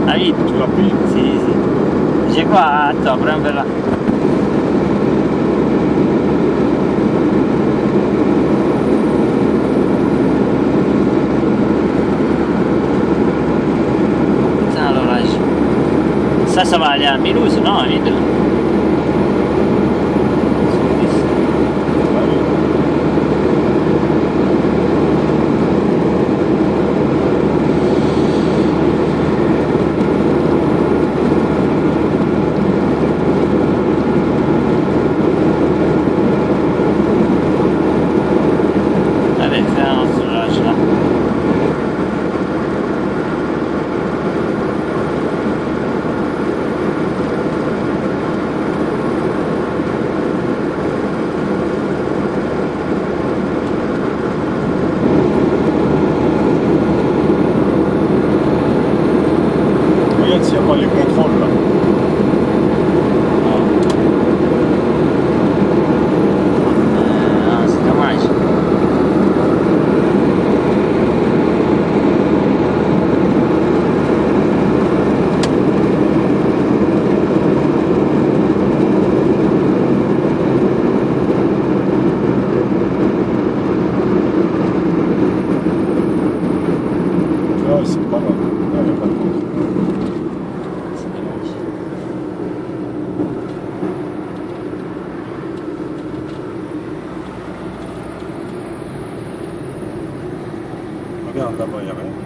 Hai visto? Ce l'ha qui? Sì, sì. Dice qua, prendela. Allora, sta sbagliando, mi lui, no, vedilo. Vabbè, fai la nostra ragione. Regarde s'il n'y a pas les contrôles là. Non, si mai. Ah, c'est pas grave. Ah, il n'y a pas de contrôle. Regarde là-bas, il n'y a rien.